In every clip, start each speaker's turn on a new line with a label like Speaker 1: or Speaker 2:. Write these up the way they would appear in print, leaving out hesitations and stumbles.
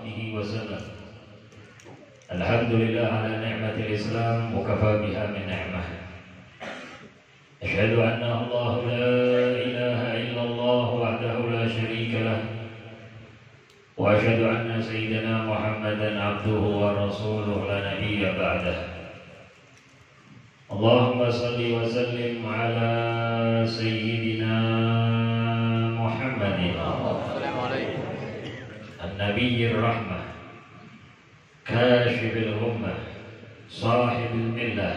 Speaker 1: وصحبه وسلم. الحمد لله على نعمة الإسلام وكفى بها من نعمة. أشهد أن الله لا إله إلا الله وحده لا شريك له، وأشهد أن سيدنا محمدا عبده ورسوله لا نبي بعده. اللهم صل وسلم على سيدنا محمد النبي الرحمة كاشف الغمة صاحب الملة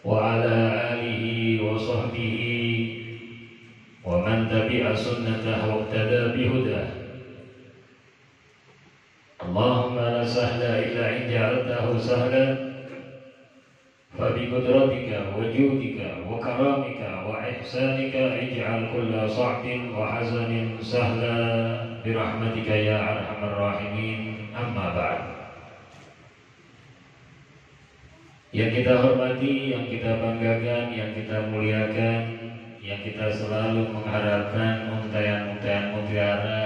Speaker 1: وعلى آله وصحبه ومن تبع سنته واقتدى بهداه. اللهم لا سهل إلا إن جعلته سهلا، فبقدرتك وجودك وكرامك وإحسانك اجعل كل صعب وحزن سهلا برحمتك يا أرحم الراحمين. أما بعد. Yang kita hormati, yang kita banggakan, yang kita muliakan, yang kita selalu mengharapkan untayan-untayan mutiara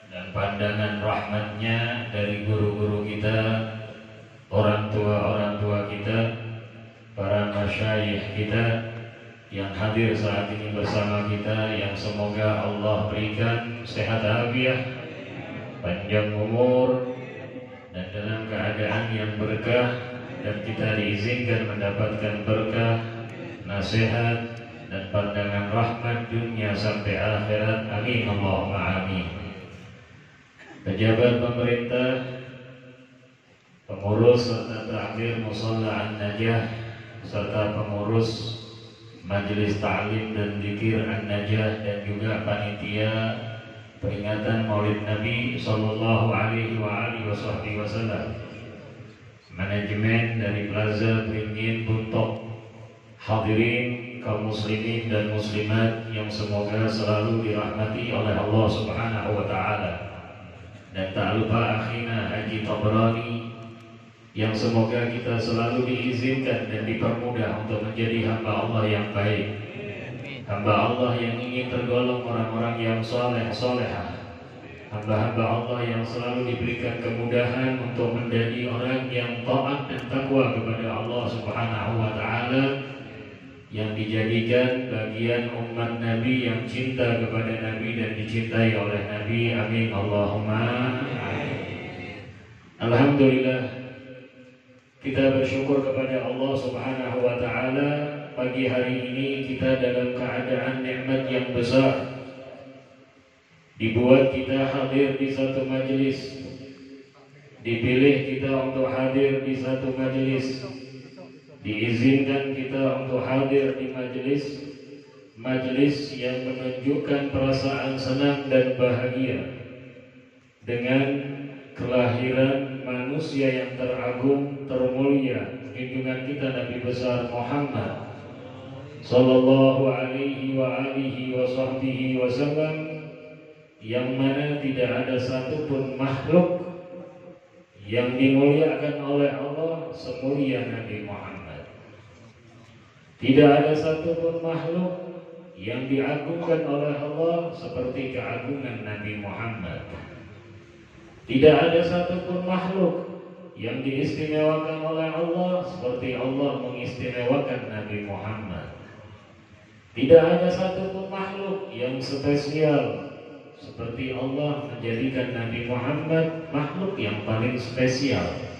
Speaker 1: dan pandangan rahmatnya dari guru-guru kita, orang tua kita, para masyayikh kita yang hadir saat ini bersama kita, yang semoga Allah berikan sehat afiat, panjang umur, dan dalam keadaan yang berkah, dan kita diizinkan mendapatkan berkah, nasihat, dan pandangan rahmat dunia sampai akhirat. Amin Allahumma amin. Pejabat pemerintah, pengurus serta takmir Musalla An-Najah, serta pengurus Majelis Ta'lim dan Dzikir An-Najah, dan juga panitia peringatan Maulid Nabi sallallahu alaihi wasallam, manajemen dari Plaza Beringin Buntok, hadirin kaum muslimin dan muslimat yang semoga selalu dirahmati oleh Allah Subhanahu wa taala, dan tak lupa akhina Haji Tabrani yang semoga kita selalu diizinkan dan dipermudah untuk menjadi hamba Allah yang baik, hamba Allah yang ingin tergolong orang-orang yang soleh-solehah, hamba-hamba Allah yang selalu diberikan kemudahan untuk menjadi orang yang taat dan takwa kepada Allah Subhanahu wa taala, yang dijadikan bagian umat Nabi yang cinta kepada Nabi dan dicintai oleh Nabi. Amin Allahumma amin. Alhamdulillah, kita bersyukur kepada Allah Subhanahu wa taala, pagi hari ini kita dalam keadaan nikmat yang besar, dibuat kita hadir di satu majelis, dipilih kita untuk hadir di satu majelis, diizinkan kita untuk hadir di majelis yang menunjukkan perasaan senang dan bahagia dengan kelahiran manusia yang teragung, termulia, junjungan kita Nabi besar Muhammad sallallahu alaihi wasallam, yang mana tidak ada satupun makhluk yang dimuliakan oleh Allah semulia Nabi Muhammad. Tidak ada satupun makhluk yang diagungkan oleh Allah seperti keagungan Nabi Muhammad. Tidak ada satupun makhluk yang diistimewakan oleh Allah seperti Allah mengistimewakan Nabi Muhammad. Tidak ada satupun makhluk yang spesial seperti Allah menjadikan Nabi Muhammad makhluk yang paling spesial.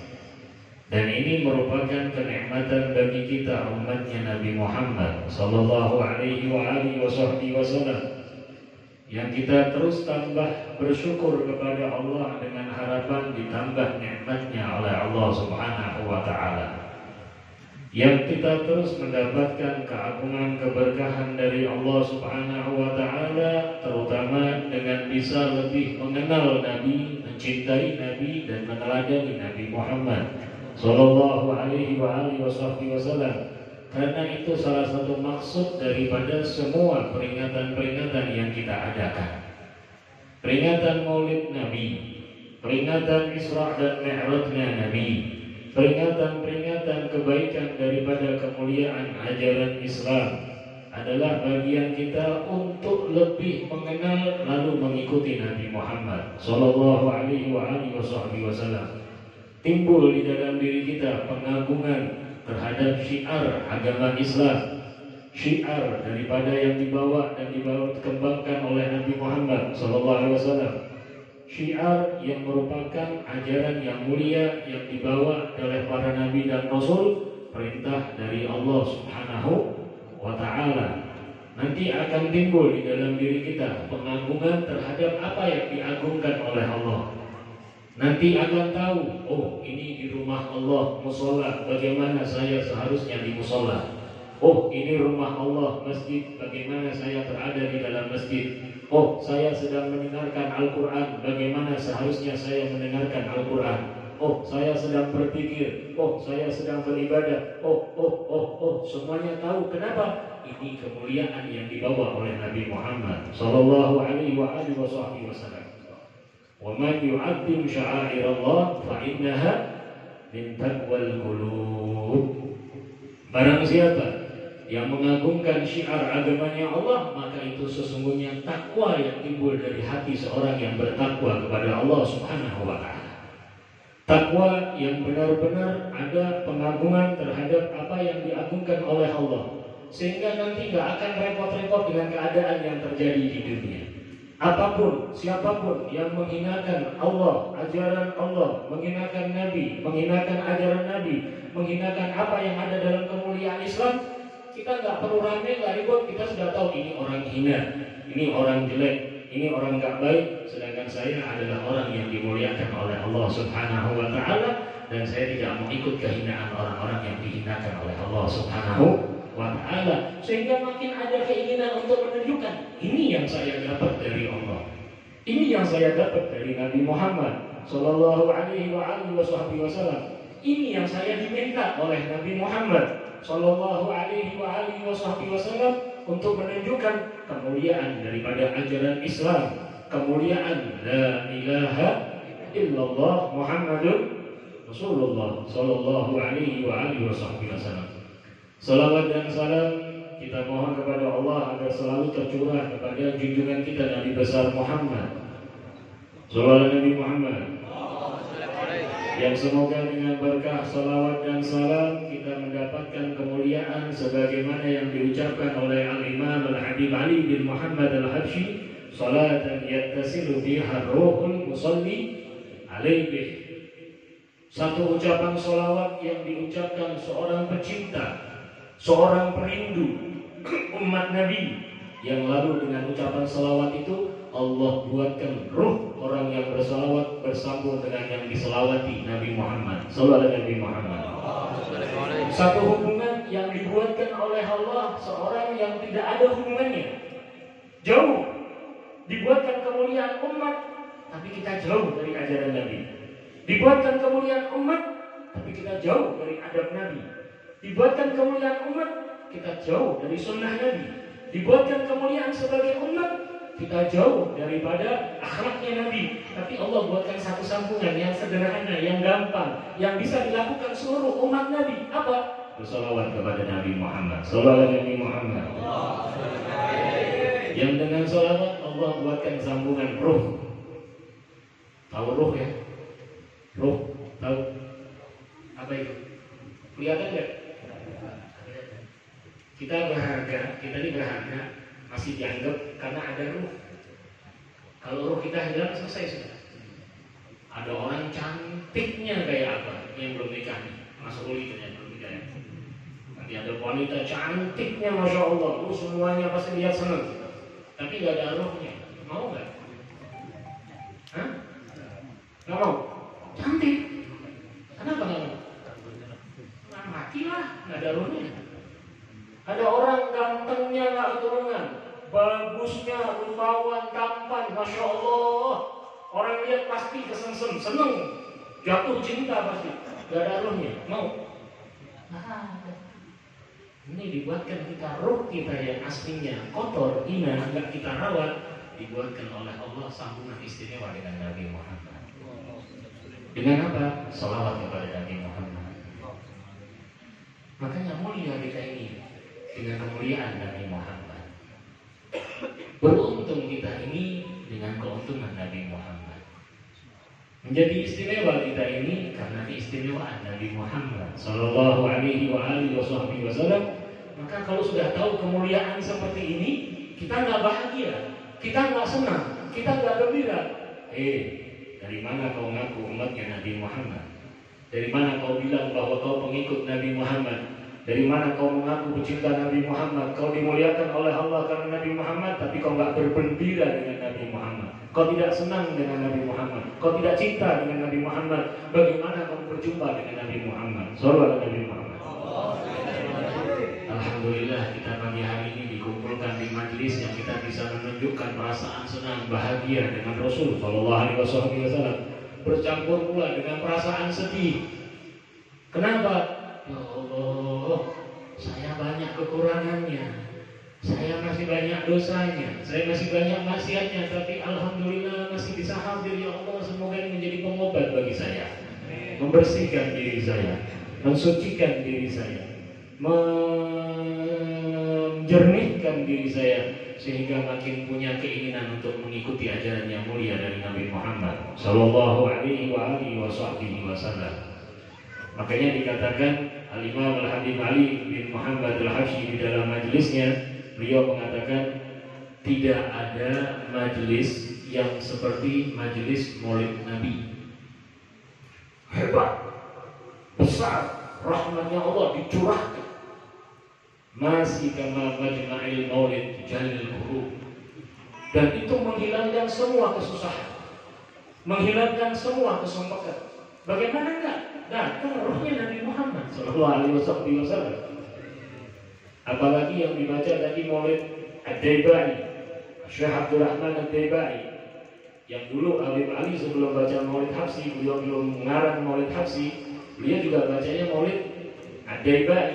Speaker 1: Dan ini merupakan kenikmatan bagi kita umatnya Nabi Muhammad sallallahu alaihi wasallam, yang kita terus tambah bersyukur kepada Allah dengan harapan ditambah nikmatnya oleh Allah Subhanahu wa taala, yang kita terus mendapatkan keagungan keberkahan dari Allah Subhanahu wa taala, terutama dengan bisa lebih mengenal Nabi, mencintai Nabi, dan meneladani Nabi Muhammad sallallahu alaihi wasallam. Karena itu salah satu maksud daripada semua peringatan-peringatan yang kita adakan. Peringatan Maulid Nabi, peringatan Isra dan Mi'rajnya Nabi, peringatan-peringatan kebaikan daripada kemuliaan ajaran Islam, adalah bagian kita untuk lebih mengenal lalu mengikuti Nabi Muhammad Sallallahu Alaihi Wasallam. Timbul di dalam diri kita pengagungan terhadap syiar agama Islam, syiar daripada yang dibawa dan dikembangkan oleh Nabi Muhammad Sallallahu Alaihi Wasallam, syiar yang merupakan ajaran yang mulia yang dibawa oleh para nabi dan rasul, perintah dari Allah Subhanahu wa Ta'ala. Nanti akan timbul di dalam diri kita pengagungan terhadap apa yang diagungkan oleh Allah. Nanti akan tahu, oh ini di rumah Allah musola, bagaimana saya seharusnya di musola. Oh ini rumah Allah masjid, bagaimana saya berada di dalam masjid. Oh saya sedang mendengarkan Al-Quran, bagaimana seharusnya saya mendengarkan Al-Quran. Oh saya sedang berpikir, oh saya sedang beribadah, semuanya tahu. Kenapa? Ini kemuliaan yang dibawa oleh Nabi Muhammad Sallallahu Alaihi Wasallam. Wa man yu'azzim sya'airallah fa innaha min taqwal qulub. Barang siapa yang mengagungkan syiar agamanya Allah, maka itu sesungguhnya takwa yang timbul dari hati seorang yang bertakwa kepada Allah Subhanahu wa Ta'ala. Takwa yang benar-benar ada pengagungan terhadap apa yang diagungkan oleh Allah, sehingga nanti gak akan repot-repot dengan keadaan yang terjadi di dunia. Apapun, siapapun yang menghinakan Allah, ajaran Allah, menghinakan Nabi, menghinakan ajaran Nabi, menghinakan apa yang ada dalam kemuliaan Islam, kita gak perlu rame, gak ribut. Kita sudah tahu ini orang hina, ini orang jelek, ini orang gak baik. Sedangkan saya adalah orang yang dimuliakan oleh Allah Subhanahu wa Ta'ala, dan saya tidak mau ikut kehinaan orang-orang yang dihinakan oleh Allah Subhanahu wa Ta'ala. Sehingga makin ada keinginan untuk menunjukkan, ini yang saya dapat dari Allah, ini yang saya dapat dari Nabi Muhammad Sallallahu Alaihi Wasallam, ini yang saya diminta oleh Nabi Muhammad Sallallahu Alaihi Wasallam untuk menunjukkan kemuliaan daripada ajaran Islam, kemuliaan la ilaha illallah Muhammadun Rasulullah Sallallahu Alaihi Wasallam. Salawat dan salam kita mohon kepada Allah agar selalu tercurah kepada junjungan kita Nabi besar Muhammad Sallallahu Nabi Muhammad, yang semoga dengan berkah salawat dan salam kita mendapatkan kemuliaan sebagaimana yang diucapkan oleh Al-Imam Al-Habib Ali bin Muhammad Al-Habsyi, salatan yattasilu biha ruhul musalli alaihi. Satu ucapan salawat yang diucapkan seorang pecinta, seorang perindu umat Nabi, yang lalu dengan ucapan salawat itu Allah buatkan ruh orang yang bersalawat bersambung dengan yang diselawati Nabi Muhammad Sallallahu Alaihi Wasallam. Satu hubungan yang dibuatkan oleh Allah seorang yang tidak ada hubungannya, jauh, dibuatkan kemuliaan umat, tapi kita jauh dari ajaran Nabi. Dibuatkan kemuliaan umat, tapi kita jauh dari adab Nabi. Dibuatkan kemuliaan umat, kita jauh dari sunnah Nabi. Dibuatkan kemuliaan sebagai umat, kita jauh daripada akhlaknya Nabi. Tapi Allah buatkan satu sambungan yang sederhana, yang gampang, yang bisa dilakukan seluruh umat Nabi. Apa? Bersalawat kepada Nabi Muhammad Sallallahu Alaihi Wasallam. Yang dengan salawat Allah buatkan sambungan ruh. Tahu ruh ya? Ruh, tahu? Apa itu? Kelihatan nggak? Kita berharga, kita ini berharga, masih dianggap karena ada ruh. Kalau ruh kita hilang, selesai sudah. Ada orang cantiknya kayak apa? Yang belum nikah nih, masuk kuliah yang belum nikah. Nanti ada wanita cantiknya, masya Allah, semuanya pasti lihat senang. Tapi nggak ada ruhnya, mau nggak? Hah? Nggak mau? Cantik. Kenapa nggak mau? Nah, matilah, nggak ada ruhnya. Ada orang gantengnya nggak keturunan, bagusnya, rupawan, tampan, masya Allah. Orang lihat pasti kesengsem, seneng, jatuh cinta pasti. Gak ada ruhnya, mau? Nah, ini dibuatkan kita, ruh kita yang aslinya kotor, hina, nggak kita rawat, dibuatkan oleh Allah sambungan istimewa dengan Nabi Muhammad. Dengan apa? Salawat kepada Nabi Muhammad. Makanya mulia kita ini. dengan kemuliaan Nabi Muhammad. Beruntung kita ini dengan keuntungan Nabi Muhammad. Menjadi istimewa kita ini karena keistimewaan Nabi Muhammad Sallallahu Alaihi Wasallam. Maka kalau sudah tahu kemuliaan seperti ini, kita nggak bahagia, kita nggak senang, kita nggak gembira. Dari mana kau ngaku umatnya Nabi Muhammad? Dari mana kau bilang bahwa kau pengikut Nabi Muhammad? Dari mana kau mengaku pecinta Nabi Muhammad? Kau dimuliakan oleh Allah karena Nabi Muhammad, tapi kau nggak bergembira dengan Nabi Muhammad. Kau tidak senang dengan Nabi Muhammad. Kau tidak cinta dengan Nabi Muhammad. Bagaimana kau berjumpa dengan Nabi Muhammad? Sallallahu Nabi Muhammad. Alhamdulillah kita pagi hari ini dikumpulkan di majelis yang kita bisa menunjukkan perasaan senang bahagia dengan Rasul Sallallahu Alaihi Wasallam, bercampur pula dengan perasaan sedih. Kenapa? Ya Allah, saya banyak kekurangannya, saya masih banyak dosanya, saya masih banyak maksiatnya, tapi alhamdulillah masih bisa hadir. Ya Allah, semoga ini menjadi pengobat bagi saya, membersihkan diri saya, mensucikan diri saya, menjernihkan diri saya, sehingga makin punya keinginan untuk mengikuti ajaran yang mulia dari Nabi Muhammad Sallallahu Alaihi Wasallam. Makanya dikatakan Al-Imam Al-Habib Ali bin Muhammad Al-Habsyi di dalam majelisnya, beliau mengatakan tidak ada majelis yang seperti majelis Maulid Nabi. Hebat, besar, rahmatnya Allah dicurahkan. Masih kama majma'il maulid jalil qulub. Dan itu menghilangkan semua kesusahan, menghilangkan semua kesumpahan. Bagaimana enggak? Datang rohnya Nabi Muhammad Sallallahu Alaihi Wasallam. Apalagi yang dibaca tadi Maulid Ad-Daibai, Syekh Abdul Rahman Ad-Daibai, yang dulu Habib Ali sebelum baca Maulid Habsyi, beliau belum mengarang Maulid Habsyi, beliau juga bacanya Maulid Ad-Daibai,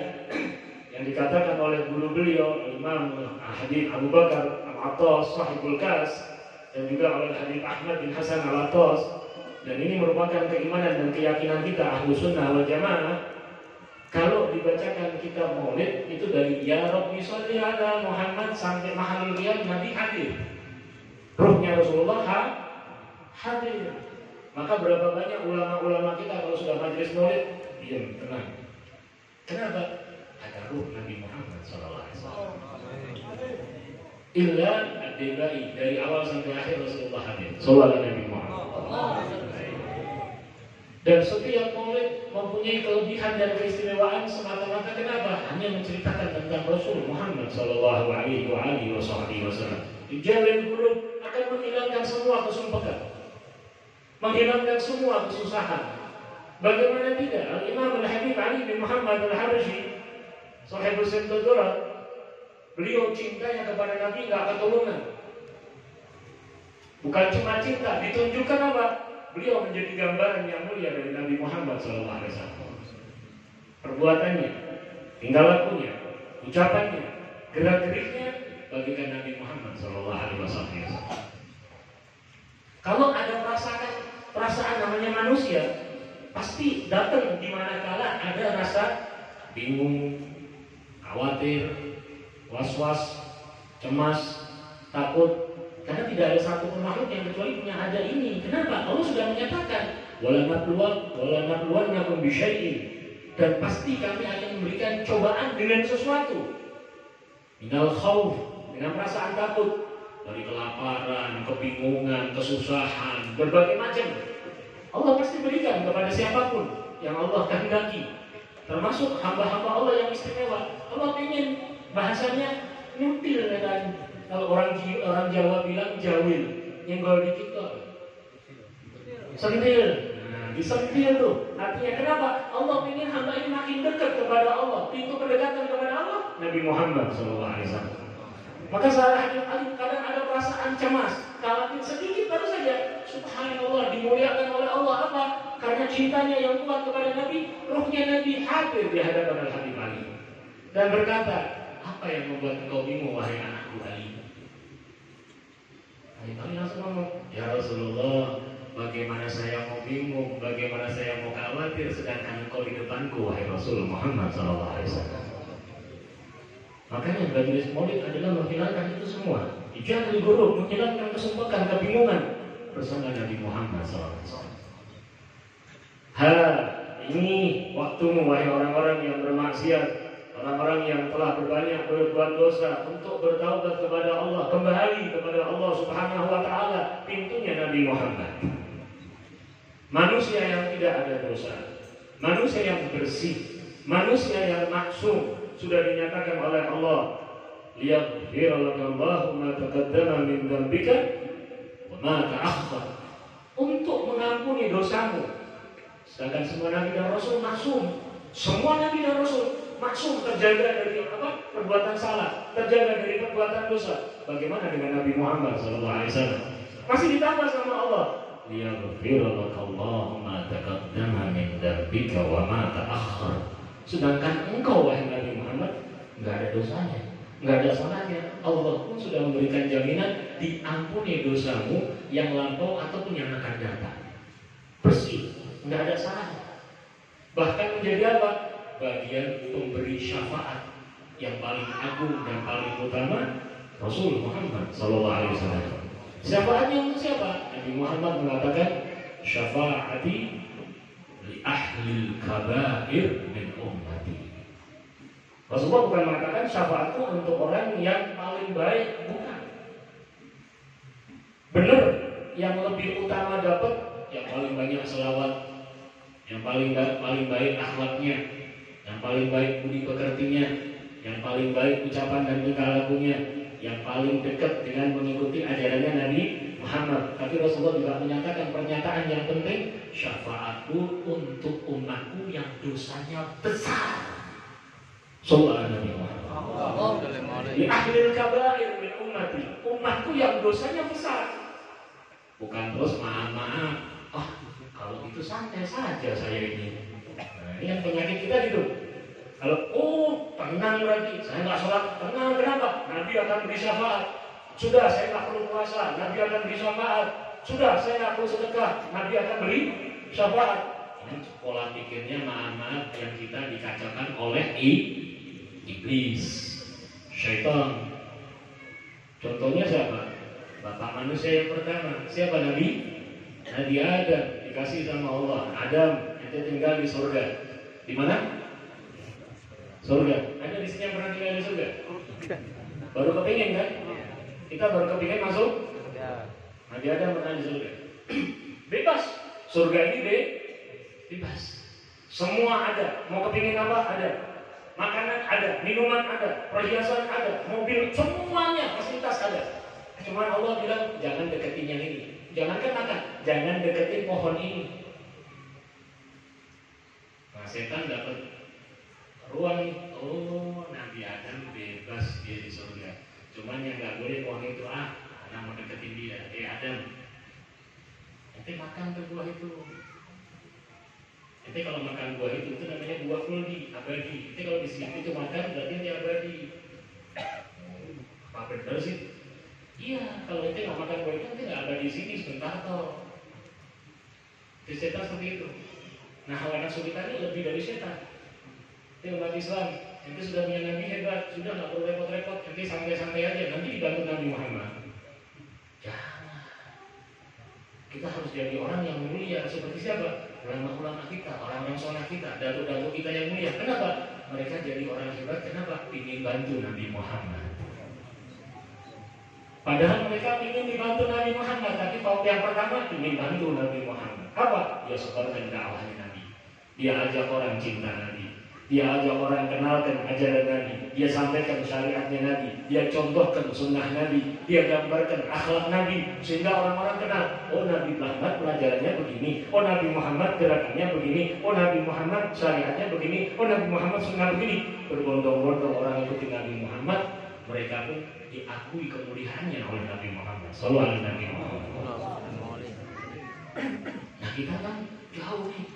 Speaker 1: yang dikatakan oleh guru beliau Imam Habib Abu Bakar Al-Attas Sahibul Kas, dan juga oleh Habib Ahmad bin Hasan Al-Attas. Dan ini merupakan keimanan dan keyakinan kita Ahlus Sunnah wal Jamaah. Kalau dibacakan kitab Maulid itu dari Ya Rabbi Sholli ala Muhammad sampai Mahalul Qiyam, Nabi hadir, ruhnya Rasulullah hadir. Maka berapa banyak ulama-ulama kita kalau sudah majelis Maulid diam, tenang. Kenapa? Ada ruh Nabi Muhammad Sallallahu Alaihi Wasallam. Illa ad-Daibai, dari awal sampai akhir Rasulullah hadir Sallallahu Alaihi Wasallam. Dan setiap maulid mempunyai kelebihan dan keistimewaan semata-mata kenapa? Hanya menceritakan tentang Rasul Muhammad Sallallahu Alaihi Wasallam. Jalil qulub, akan menghilangkan semua kesumpahan, menghilangkan semua kesusahan. Bagaimana tidak? Al-Imam Al-Habib Ali bin Muhammad Al-Habsyi, Sahibul Sintadura, beliau cintanya kepada Nabi nggak keturunan. Bukan cuma cinta, ditunjukkan apa? Beliau menjadi gambaran yang mulia dari Nabi Muhammad SAW. Perbuatannya, tingkah lakunya, ucapannya, gerak-geriknya bagikan Nabi Muhammad SAW. Kalau ada perasaan namanya manusia, pasti datang di manakala ada rasa bingung, khawatir, was-was, cemas, takut. Karena tidak ada satu makhluk yang kecuali punya ada ini. Kenapa? Allah sudah menyatakan wala nabluwannakum bisyai'in, dan pasti kami akan memberikan cobaan dengan sesuatu. Minal khauf, dengan perasaan takut, dari kelaparan, kebingungan, kesusahan, berbagai macam. Allah pasti berikan kepada siapapun yang Allah kehendaki, termasuk hamba-hamba Allah yang istimewa. Allah ingin bahasanya nyutil kan. Kalau orang Jawa bilang jawil, nyenggol dikit kok, sentil. Nah, disentil tuh. Artinya kenapa? Allah ingin hamba ini makin dekat kepada Allah. Pintu pendekatan kepada Allah Nabi Muhammad SAW. Maka salah kadang ada perasaan cemas, khawatir sedikit baru saja. Subhanallah, dimuliakan oleh Allah. Apa? Karena cintanya yang kuat kepada Nabi, ruhnya Nabi hadir di hadapan Al-Habib Ali dan berkata, apa yang membuat engkau bingung wahai anakku Ali? Ali langsung ngomong, ya Rasulullah, bagaimana saya mau bingung, bagaimana saya mau khawatir sedangkan engkau di depanku wahai Rasul Muhammad SAW. Makanya majelis maulid adalah menghilangkan itu semua. Ijazah guru menghilangkan kesumpekan, kebingungan bersama Nabi Muhammad SAW. Ini waktumu wahai orang-orang yang bermaksiat, orang-orang yang telah berbanyak berbuat dosa, untuk bertaubat kepada Allah, kembali kepada Allah Subhanahu wa taala. Pintunya Nabi Muhammad. Manusia yang tidak ada dosa, manusia yang bersih, manusia yang maksum, sudah dinyatakan oleh Allah, liyaghfirallahu ma taqaddama min dzambika wa ma ta'akhkhar, untuk mengampuni dosamu. Sedangkan semua nabi dan rasul maksum, semua nabi dan rasul maksum, terjaga dari perbuatan salah, terjaga dari perbuatan dosa. Bagaimana dengan Nabi Muhammad SAW? Masih ditambah sama Allah, liyaghfirallahu ma taqaddama min dzambika wa ma ta'akhkhar. Sedangkan engkau wahai Nabi Muhammad nggak ada dosanya, nggak ada salahnya. Allah pun sudah memberikan jaminan diampuni dosamu yang lampau ataupun yang akan datang. Bersih, nggak ada salahnya. Bahkan menjadi apa? Bagian pemberi syafaat yang paling agung dan paling utama, Rasul Muhammad SAW. Syafaatnya untuk siapa? Nabi Muhammad mengatakan, syafaati li ahlil kabair min ummati. Rasulullah bukan mengatakan syafaatku untuk orang yang paling baik, bukan. Benar, yang lebih utama dapat yang paling banyak selawat, yang paling baik akhlaknya, yang paling baik budi pekertinya, yang paling baik ucapan dan tingkah lakunya, yang paling dekat dengan mengikuti ajarannya Nabi Muhammad. Tapi Rasulullah juga menyatakan pernyataan yang penting, syafaatku untuk umatku yang dosanya besar. Sallallahu Nabi Muhammad. Di akhir kabair min ummati, umatku yang dosanya besar. Bukan terus maaf, kalau itu santai saja saya ini. Nah, ini yang penyakit kita gitu. Kalau tenang berarti saya nggak sholat, tenang kenapa? Nabi akan beri syafaat. Sudah saya nggak perlu puasa, Nabi akan beri syafaat. Sudah saya nggak perlu sedekah, Nabi akan beri syafaat. Ini pola pikirnya maaf yang kita dikacaukan oleh iblis, syaitan. Contohnya siapa? Bapak manusia yang pertama, siapa Nabi? Nabi Adam, dikasih sama Allah. Adam, itu tinggal di surga. Di mana? Surga. Ada di sini yang pernah tinggal di surga? Baru kepingin kan? Kita baru kepingin masuk? Nabi Adam pernah di surga. Bebas. Surga ini bebas. Semua ada. Mau kepingin apa? Ada. Makanan ada, minuman ada, perhiasan ada, mobil, semuanya fasilitas ada. Cuma Allah bilang jangan deketin yang ini, jangankan makan, jangan deketin pohon ini. Nah, setan dapat ruang. Nabi Adam bebas dia di surga. Cuman yang nggak boleh pohon itu karena mau deketin dia. Adam, nanti makan tuh buah itu. Nanti kalau makan buah itu namanya buah khuldi, abadi. Nanti kalau di sini itu makan berarti ini abadi. Apa benar sih? Iya, kalau nanti nggak makan buah itu nanti nggak abadi di sini sebentar toh. Di setan seperti itu. Nah, hawa nafsu kita ini lebih dari setan. Itu umat Islam, nanti sudah punya Nabi hebat, sudah nggak perlu repot-repot, nanti santai-santai aja, nanti dibantu Nabi Muhammad. Jangan. Kita harus jadi orang yang mulia seperti siapa? Ulama-ulama kita, orang-orang soleh kita, datuk-datuk kita yang mulia. Kenapa? Mereka jadi orang hebat. Kenapa? Ingin bantu Nabi Muhammad. Padahal mereka ingin dibantu Nabi Muhammad, tapi yang pertama ingin bantu Nabi Muhammad. Apa? Dia sebarkan dakwahnya Nabi. Dia ajak orang cinta Nabi. Dia ajak orang kenalkan ajaran Nabi. Dia sampaikan syariatnya Nabi. Dia contohkan sunnah Nabi. Dia gambarkan akhlak Nabi sehingga orang-orang kenal. Oh, Nabi Muhammad pelajarannya begini. Oh, Nabi Muhammad gerakannya begini. Oh, Nabi Muhammad syariatnya begini. Oh, Nabi Muhammad sunnah begini. Berbondong-bondong orang ikuti Nabi Muhammad. Mereka pun diakui kemuliaannya oleh Nabi Muhammad. Sallallahu alaihi wasallam. Nah, kita kan jauh nih.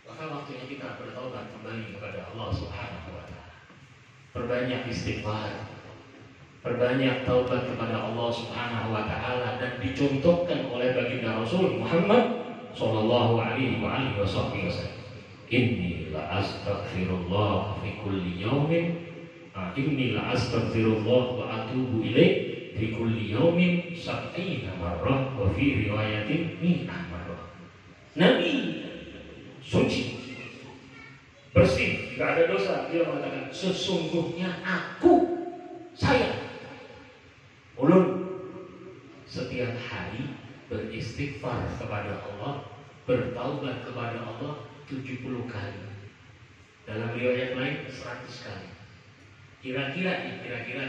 Speaker 1: Maka waktunya kita bertaubat kembali kepada Allah Subhanahu wa taala. Perbanyak istighfar, perbanyak taubat kepada Allah Subhanahu wa taala, dan dicontohkan oleh baginda Rasul Muhammad sallallahu alaihi wasallam. Inni la astaghfirullah fi kulli yawmin Inni la astaghfirullah wa atubu ilaih fi kulli yaumin sab'ina marrah wa fi riwayatin mi'ah marrah. Nabi suci, bersih, gak ada dosa. Dia mengatakan sesungguhnya saya ulun setiap hari beristighfar kepada Allah, bertaubat kepada Allah 70 kali. Dalam riwayat lain 100 kali. Kira-kira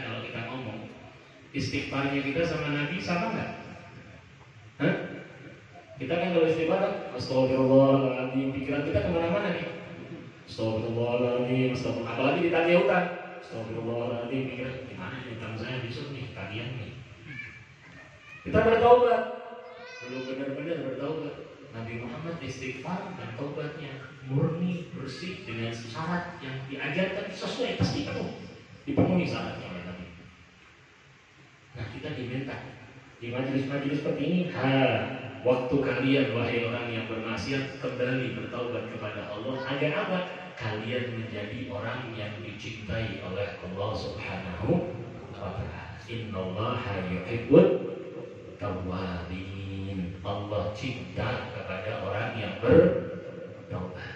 Speaker 1: kalau kita ngomong istighfarnya kita sama Nabi sama nggak? Hah? Kita kan kalau istighfar, astagfirullahaladzim, pikiran kita kemana-mana nih. Astagfirullahaladzim, apalagi ditanya utang. Astagfirullahaladzim, pikiran gimana nih utang saya besok nih, tagihan nih. Kita bertaubat, belum benar-benar bertaubat. Nabi Muhammad istighfar dan taubatnya murni, bersih dengan syarat yang diajarkan sesuai, pasti penuh. Dipenuhi syaratnya oleh Nabi. Nah, kita diminta di majelis-majelis seperti ini, waktu kalian wahai orang yang bermaksiat kembali bertaubat kepada Allah agar apa? Kalian menjadi orang yang dicintai oleh Allah Subhanahu wa ta'ala. Innallaha yuhibbut tawwabin. Allah cinta kepada orang yang bertaubat.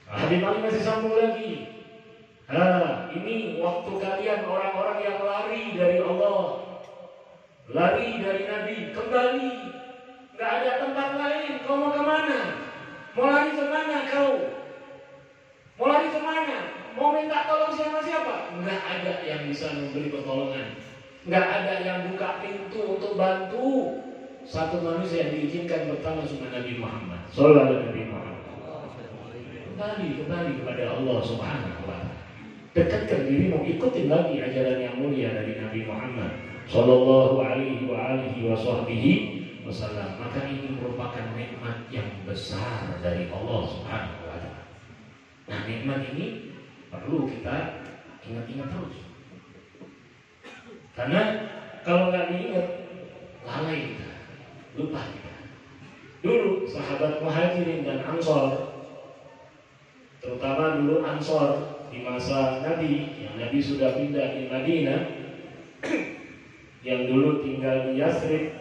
Speaker 1: Habib Ali masih sambung lagi. Ini waktu kalian orang-orang yang lari dari Allah, lari dari Nabi, kembali. Gak ada tempat lain. Kau mau kemana? Mau lari kemana kau? Mau lari kemana? Mau minta tolong siapa? Gak ada yang bisa memberi pertolongan. Gak ada yang buka pintu untuk bantu. Satu manusia yang diizinkan bertanya sama Nabi Muhammad Sallallahu Alaihi Wasallam. Kembali kepada Allah Subhanahu wa ta'ala. Dekatkan dirimu, ikutin lagi ajaran yang mulia dari Nabi Muhammad Sallallahu Alaihi Wasallam. Maka ini merupakan nikmat yang besar dari Allah Subhanahu wa ta'ala. Nah, nikmat ini perlu kita ingat-ingat terus. Karena kalau nggak diingat, lalai kita, lupa kita. Dulu sahabat Muhajirin dan Ansor, terutama dulu Ansor di masa Nabi, yang Nabi sudah pindah di Madinah, yang dulu tinggal di Yathrib,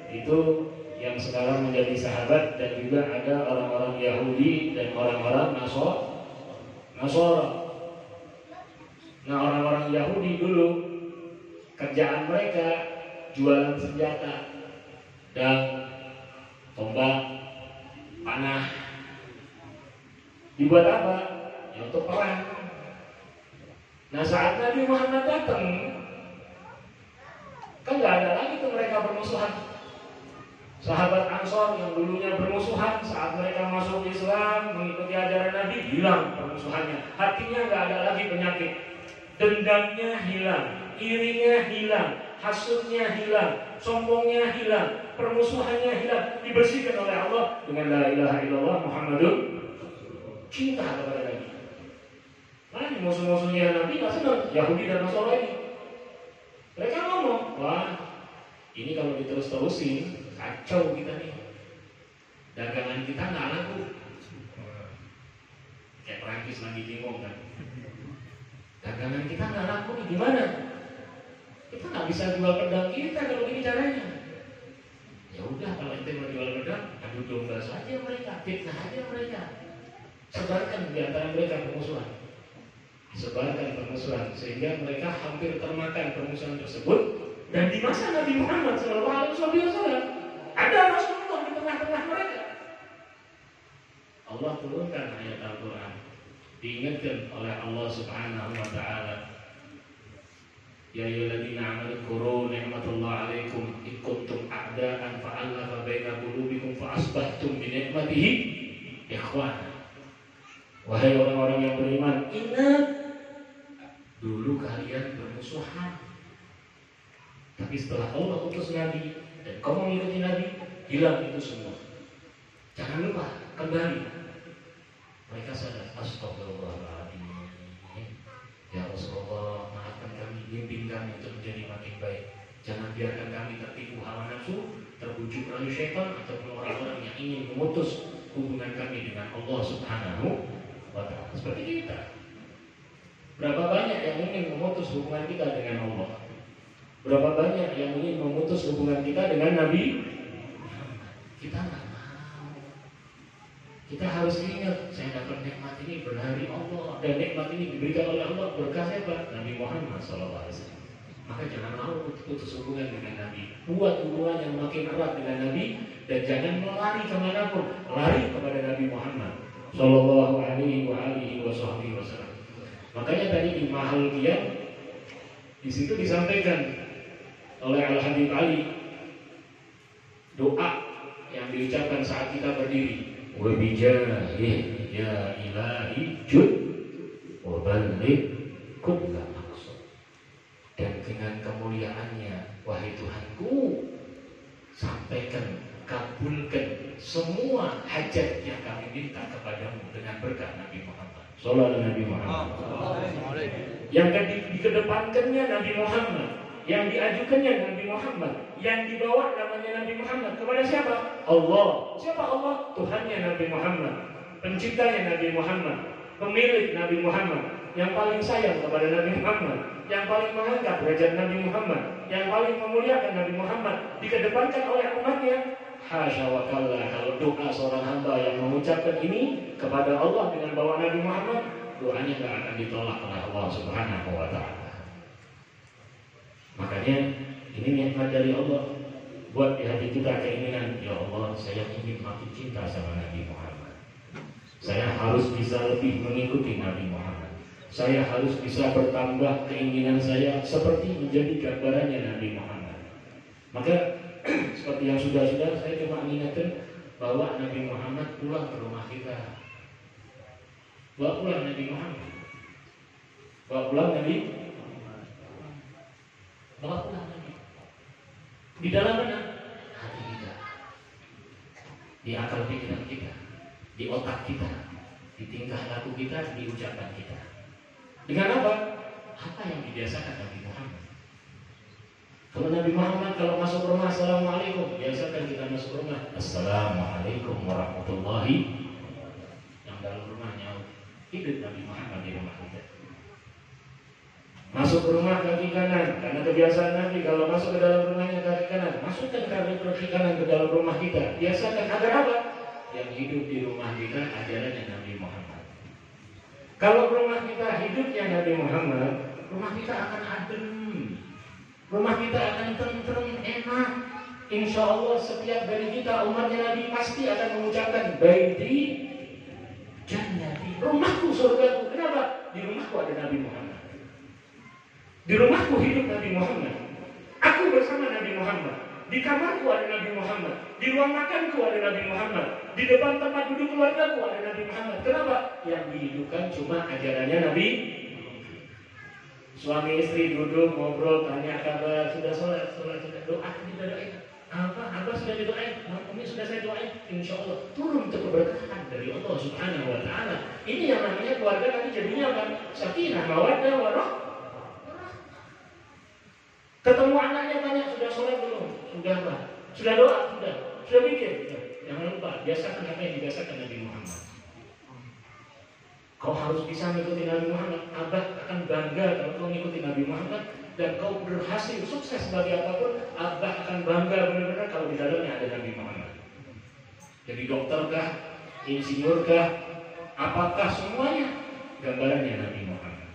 Speaker 1: itu yang sekarang menjadi sahabat, dan juga ada orang-orang Yahudi dan orang-orang Nasara. Nah, orang-orang Yahudi dulu kerjaan mereka jualan senjata dan tombak, panah. Dibuat apa? Ya untuk perang. Nah, saat Nabi Muhammad datang, kan nggak ada lagi tuh mereka bermusuhan. Sahabat Ansor yang dulunya bermusuhan, saat mereka masuk Islam mengikuti ajaran Nabi, hilang permusuhannya. Hatinya nggak ada lagi penyakit, dendamnya hilang, irinya hilang, hasudnya hilang, sombongnya hilang, permusuhannya hilang, dibersihkan oleh Allah dengan la ilaha illallah Muhammadun, cinta kepada Nabi. Nah, musuh-musuhnya Nabi nggak senang, Yahudi dan Nasrani ini. Mereka ngomong, wah, ini kalau diterus-terusin kacau kita nih, dagangan kita nggak laku. Kayak Prancis lagi bingung kan, dagangan kita nggak laku nih, gimana? Kita nggak bisa jual pedang kita kalau gini caranya. Ya udah, kalau ente mau jual pedang, adu domba saja mereka, fitnah aja mereka, sebarkan di antara mereka permusuhan. Sebarkan permusuhan sehingga mereka hampir termakan permusuhan tersebut. Dan di masa Nabi Muhammad SAW ada Rasulullah di tengah-tengah mereka. Allah turunkan ayat Al-Quran, diingatkan oleh Allah Subhanahu wa ta'ala, ya ayyuhalladzina amanu dzkuru ni'matallahi 'alaikum id kuntum a'da'an fa'alafa baina qulubikum fa asbahtum bi ni'matihi ikhwana. Wahai orang-orang yang beriman, ingat dulu kalian bermusuhan, tapi setelah Allah utus Nabi dan kau mengikuti Nabi, hilang itu semua. Jangan lupa kembali. Mereka sadar, astagfirullahaladzim, ya Rasulullah, maafkan kami, bimbing kami untuk menjadi makin baik. Jangan biarkan kami tertipu hawa nafsu, terbujuk rayu syaitan, ataupun orang-orang yang ingin memutus hubungan kami dengan Allah Subhanahu wa ta'ala. Seperti kita. Berapa banyak yang ingin memutus hubungan kita dengan Allah? Berapa banyak yang ingin memutus hubungan kita dengan Nabi? Kita nggak mau. Kita harus ingat, saya dapat nikmat ini berhari Allah, dan nikmat ini diberikan oleh Allah berkah siapa? Nabi Muhammad SAW. Maka jangan mau putus hubungan dengan Nabi. Buat hubungan yang makin erat dengan Nabi, dan jangan melari kemanapun. Lari kepada Nabi Muhammad Sallallahu Alaihi Wasallam. Makanya tadi di Mahal Qiyam, di situ disampaikan oleh Al Habib Ali doa yang diucapkan saat kita berdiri. Wa bijahih ya ilahi jud wa balligh kulla maqsad. Dan dengan kemuliaannya, wahai Tuhanku, sampaikan, kabulkan semua hajat yang kami minta kepadamu dengan berkat Nabi Muhammad. Sallallahu Nabi Muhammad. Yang dikedepankannya Nabi Muhammad, yang diajukannya Nabi Muhammad, yang dibawa namanya Nabi Muhammad kepada siapa? Allah. Siapa Allah? Tuhannya Nabi Muhammad, penciptanya Nabi Muhammad, pemilik Nabi Muhammad, yang paling sayang kepada Nabi Muhammad, yang paling mengangkat derajat Nabi Muhammad, yang paling memuliakan Nabi Muhammad, dikedepankan oleh umatnya. Hasya wa kalla, kalau doa seorang hamba yang mengucapkan ini kepada Allah dengan bawa Nabi Muhammad, doanya tidak akan ditolak oleh Allah Subhanahu wa Ta'ala. Makanya ini nikmat dari Allah. Buat di hati kita keinginan, ya Allah, saya ingin makin cinta sama Nabi Muhammad. Saya harus bisa lebih mengikuti Nabi Muhammad. Saya harus bisa bertambah keinginan saya seperti menjadi gambarannya Nabi Muhammad. Maka seperti yang sudah-sudah, saya cuma mengingatkan bahwa Nabi Muhammad pulang ke rumah kita. Bawa pulang Nabi Muhammad. Bawa pulang Nabi. Bawa pulang Nabi. Di dalam mana? Hati kita, di akal pikiran kita, di otak kita, di tingkah laku kita, di ucapan kita. Dengan apa? Apa yang dibiasakan Nabi Muhammad. Kalau Nabi Muhammad kalau masuk rumah, Assalamualaikum, biasakan kita masuk rumah, Assalamualaikum warahmatullahi. Yang dalam rumahnya hidup Nabi Muhammad di rumah kita. Masuk ke rumah kaki kanan, karena kebiasaan Nabi kalau masuk ke dalam rumahnya kaki kanan, masukkan kaki kanan ke dalam rumah kita. Biasakan agar apa? Yang hidup di rumah kita ajarannya Nabi Muhammad. Kalau rumah kita hidupnya Nabi Muhammad, rumah kita akan adem, rumah kita akan tentrem, enak. Insya Allah setiap dari kita umatnya Nabi pasti akan mengucapkan baiti jannati, rumahku surgaku. Kenapa? Di rumahku ada Nabi Muhammad. Di rumahku hidup Nabi Muhammad. Aku bersama Nabi Muhammad. Di kamarku ada Nabi Muhammad. Di ruang makanku ada Nabi Muhammad. Di depan tempat duduk keluargaku ada Nabi Muhammad. Kenapa? Yang dihidupkan cuma ajarannya Nabi. Suami istri duduk ngobrol, tanya kabar, sudah sholat, sudah doa, kita doain. Apa sudah didoain? Umi sudah saya doain. Insya Allah turun ke keberkahan dari Allah Subhanahu Wa Taala. Ini yang namanya keluarga nanti jadinya apa? Sakinah, mawaddah, warahmah. Ketemu anaknya tanya, sudah sholat belum? Sudah Pak. Sudah doa? Sudah mikir? Jangan lupa, biasakan apa yang dibiasakan Nabi Muhammad. Kau harus bisa mengikuti Nabi Muhammad. Abah akan bangga kalau kau mengikuti Nabi Muhammad, dan kau berhasil, sukses sebagai apapun. Abah akan bangga benar-benar kalau di dalamnya ada Nabi Muhammad. Jadi dokter kah, insinyur kah, apakah semuanya gambarannya Nabi Muhammad.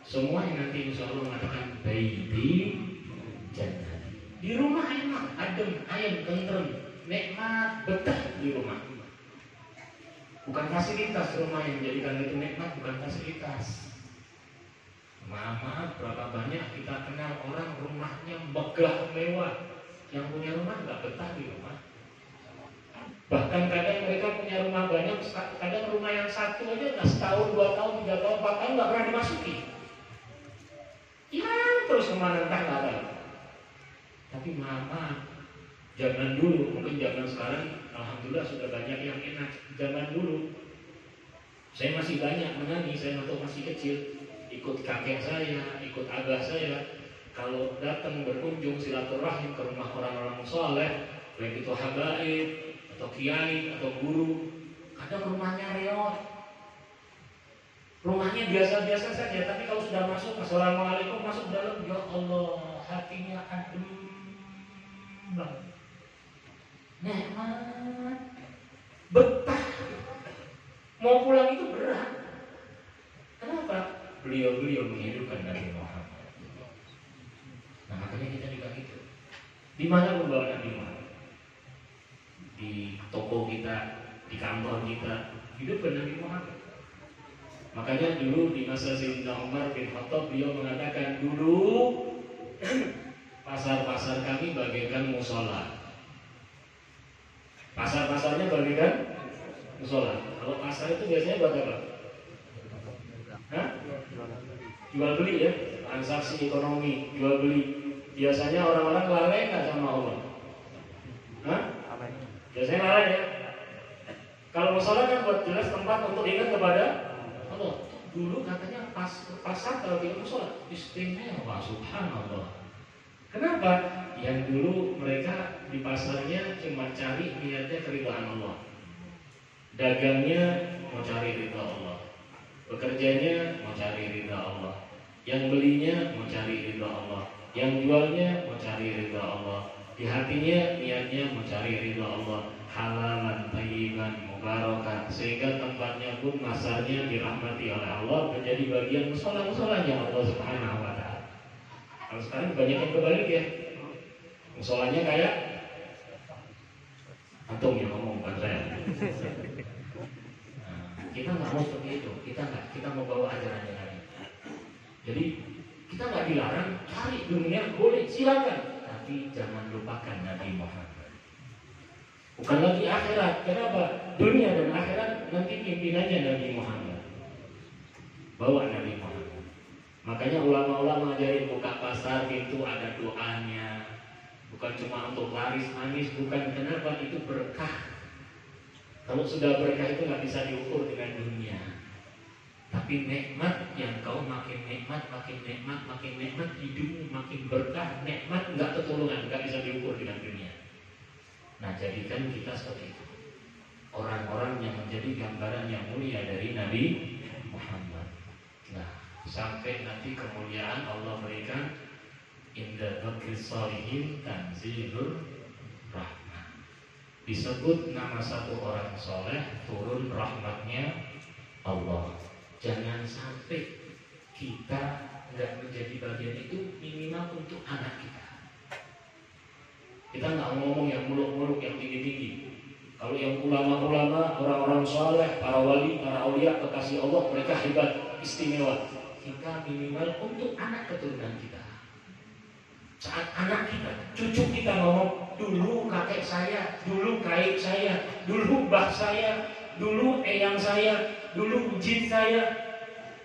Speaker 1: Semua yang nanti insya Allah mengatakan baiti jannah. Di rumah enak, adem, ayam, tentrem, nikmat, betah di rumah. Bukan fasilitas rumah yang menjadikan itu nikmat, bukan fasilitas. Maaf, berapa banyak kita kenal orang rumahnya megah mewah, yang punya rumah nggak betah di rumah. Bahkan kadang mereka punya rumah banyak, kadang rumah yang satu aja nggak setahun, 2 tahun, 3 tahun, 4 tahun nggak pernah dimasuki. Ya terus kemana entah nggak ada. Tapi maaf, zaman dulu, mungkin zaman sekarang alhamdulillah sudah banyak yang enak. Zaman dulu saya masih banyak menangis, saya waktu masih kecil ikut kakek saya, ikut abah saya kalau datang berkunjung silaturahim ke rumah orang-orang soleh, baik itu habaib atau kiai atau guru, kadang rumahnya reot. Rumahnya biasa-biasa saja, tapi kalau sudah masuk, assalamualaikum, masuk dalam, ya Allah, hatinya adem banget, nikmat, betah. Mau pulang itu berat. Kenapa? Beliau-beliau menghidupkan Nabi Muhammad. Nah, makanya kita juga gitu. Di mana membawa Nabi Muhammad? Di toko kita, di kantor kita, hidupkan Nabi Muhammad. Makanya dulu di masa Sayyidina Umar bin Khattab, beliau mengatakan, dulu pasar-pasar kami bagaikan musola. Pasar-pasarnya bagaikan musola. Kalau pasar itu biasanya buat apa? Hah? Jual beli ya, transaksi ekonomi, jual beli. Biasanya orang-orang lalai nggak sama Allah? Hah? Biasanya lalai ya. Kalau musola kan buat jelas tempat untuk ingat kepada Allah. Dulu katanya pasar kalau di musola istimewa, subhanallah. Kenapa? Yang dulu mereka di pasarnya cuma cari niatnya keridhaan Allah. Dagangnya mau cari ridha Allah. Bekerjanya mau cari ridha Allah. Yang belinya mau cari ridha Allah. Yang jualnya mau cari ridha Allah. Di hatinya niatnya mau cari ridha Allah. Halalan, thayyiban, mubarakah, sehingga tempatnya pun masarnya dirahmati oleh Allah, menjadi bagian musola-musolanya Allah Subhanahu wa ta'ala. Kalau sekarang banyak yang kebalik ya, musolanya kayak antum yang ngomong, bukan saya. Nah, kita nggak mau seperti itu, kita mau bawa ajarannya Nabi. Jadi kita nggak dilarang cari dunia, boleh silakan, tapi jangan lupakan Nabi Muhammad. Bukan lagi akhirat. Kenapa? Dunia dan akhirat nanti pimpinannya Nabi Muhammad. Bawa Nabi Muhammad. Makanya ulama-ulama ajarin buka pasar pintu ada doanya. Bukan cuma untuk laris manis, bukan. Kenapa? Itu berkah. Kalau sudah berkah itu nggak bisa diukur dengan dunia. Tapi nikmat yang kau makin nikmat, hidupmu makin berkah, nikmat nggak ketulungan, nggak bisa diukur dengan dunia. Nah, jadikan kita seperti itu, orang-orang yang menjadi gambaran yang mulia dari Nabi Muhammad. Nah, sampai nanti kemuliaan Allah berikan inda dzikris shalihin tanzilur rahmah. Disebut nama satu orang soleh, turun rahmatnya Allah. Jangan sampai kita nggak menjadi bagian itu, minimal untuk anak kita. Kita nggak ngomong yang muluk-muluk, yang tinggi-tinggi. Kalau yang ulama-ulama, orang-orang soleh, para wali, para aulia, kekasih Allah, mereka hebat, istimewa. Kita minimal untuk anak keturunan kita. Saat anak kita, cucu kita ngomong, dulu kakek saya, dulu kaik saya, dulu mbah saya, dulu eyang saya, dulu jin saya,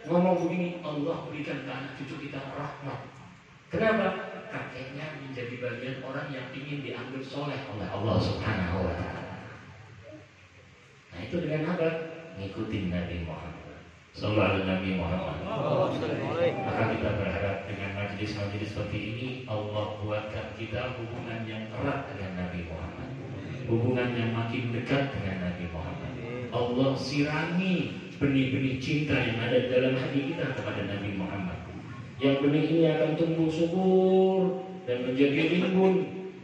Speaker 1: ngomong begini, Allah berikan ke anak cucu kita rahmat. Kenapa? Kakeknya menjadi bagian orang yang ingin diambil soleh oleh Allah Subhanahu wa ta'ala. Nah, itu dengan apa? Ngikutin Nabi Muhammad. Sallallahu Nabi Muhammad. Maka kita berharap dengan majelis-majelis seperti ini, Allah buatkan kita hubungan yang erat dengan Nabi Muhammad, hubungan yang makin dekat dengan Nabi Muhammad. Allah sirami benih-benih cinta yang ada dalam hati kita kepada Nabi Muhammad. Yang benih ini akan tumbuh subur dan menjadi rimbun,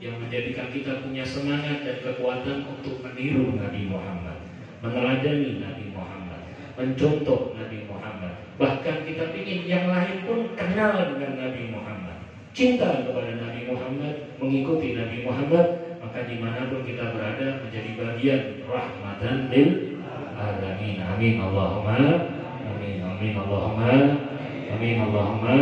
Speaker 1: yang menjadikan kita punya semangat dan kekuatan untuk meniru Nabi Muhammad, meneladani Nabi Muhammad, mencontoh Nabi Muhammad. Bahkan kita ingin yang lain pun kenal dengan Nabi Muhammad, cinta kepada Nabi Muhammad, mengikuti Nabi Muhammad. Maka dimanapun kita berada menjadi bagian rahmatan lil alamin. Amin Allahumma amin. Amin Allahumma amin. Allahumma.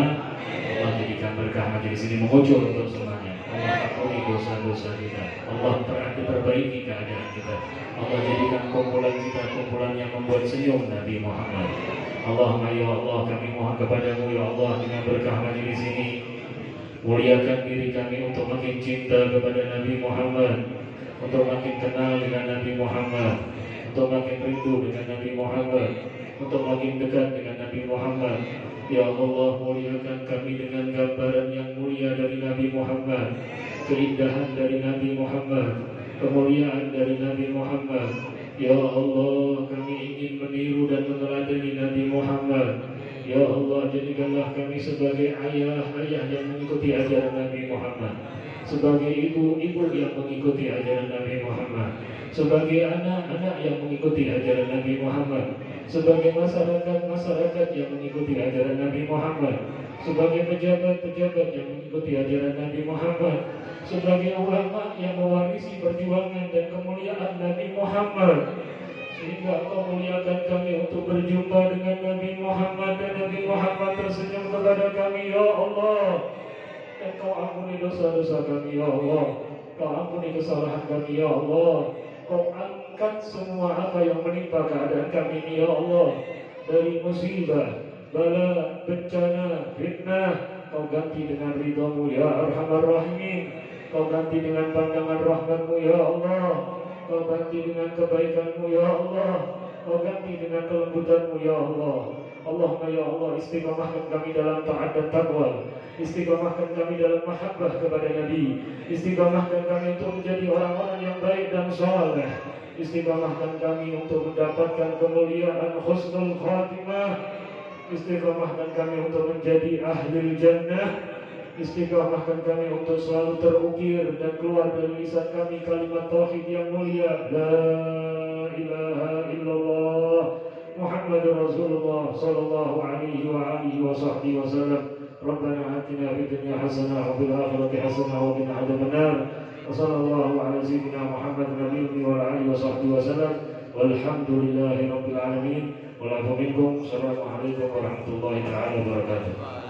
Speaker 1: Allah jadikan berkah majelis ini mengucur untuk semuanya. Allah ampuni dosa-dosa kita. Allah perbaiki keadaan kita. Allah jadikan kumpulan kita kumpulan yang membuat senyum Nabi Muhammad. Allahumma ya Allah, kami mohon kepadamu ya Allah, dengan berkah majelis ini, muliakan diri kami untuk makin cinta kepada Nabi Muhammad, untuk makin kenal dengan Nabi Muhammad, untuk makin rindu dengan Nabi Muhammad, untuk makin dekat dengan Nabi Muhammad. Ya Allah, muliakan kami dengan gambaran yang mulia dari Nabi Muhammad, keindahan dari Nabi Muhammad, kemuliaan dari Nabi Muhammad. Ya Allah, kami ingin meniru dan meneladani Nabi Muhammad. Ya Allah, jadikanlah kami sebagai ayah-ayah yang mengikuti ajaran Nabi Muhammad, sebagai ibu-ibu yang mengikuti ajaran Nabi Muhammad, sebagai anak-anak yang mengikuti ajaran Nabi Muhammad, sebagai masyarakat-masyarakat yang mengikuti ajaran Nabi Muhammad, sebagai pejabat-pejabat yang mengikuti ajaran Nabi Muhammad, sebagai ulama yang mewarisi perjuangan dan kemuliaan Nabi Muhammad, sehingga Engkau muliakan kami untuk berjumpa dengan Nabi Muhammad dan Nabi Muhammad tersenyum kepada kami, ya Allah. Dan Kau ampuni dosa-dosa kami, ya Allah. Kau ampuni kesalahan kami, ya Allah. Kau angkat semua apa yang menimpa keadaan kami ini, ya Allah, dari musibah, bala, bencana, fitnah. Kau ganti dengan ridha-Mu, ya Arhamar Rahimin. Kau ganti dengan pandangan rahmat-Mu, ya Allah. Kau ganti dengan kebaikan-Mu, ya Allah. Kau ganti dengan kelembutan-Mu, ya Allah. Allahumma ya Allah, istiqamahkan kami dalam taat dan taqwa, istiqamahkan kami dalam mahabbah kepada Nabi, istiqamahkan kami untuk menjadi orang-orang yang baik dan saleh, istiqamahkan kami untuk mendapatkan kemuliaan husnul khatimah, istiqamahkan kami untuk menjadi ahlul jannah, istiqamahkan kami untuk selalu terukir dan keluar dari lisan kami kalimat tauhid yang mulia, la ilaha illallah Muhammadur Rasulullah sallallahu alaihi wa alihi wa sahbihi wasallam. Rabbana atina fid dunya hasanah wa fil akhirati hasanah wa qina adzabannar. Wa sallallahu ala sayyidina Muhammad nabiyyi wa alihi wa sahbihi wasallam. Walhamdulillahi rabbil alamin. Wa la minkum. Assalamualaikum warahmatullahi taala wabarakatuh.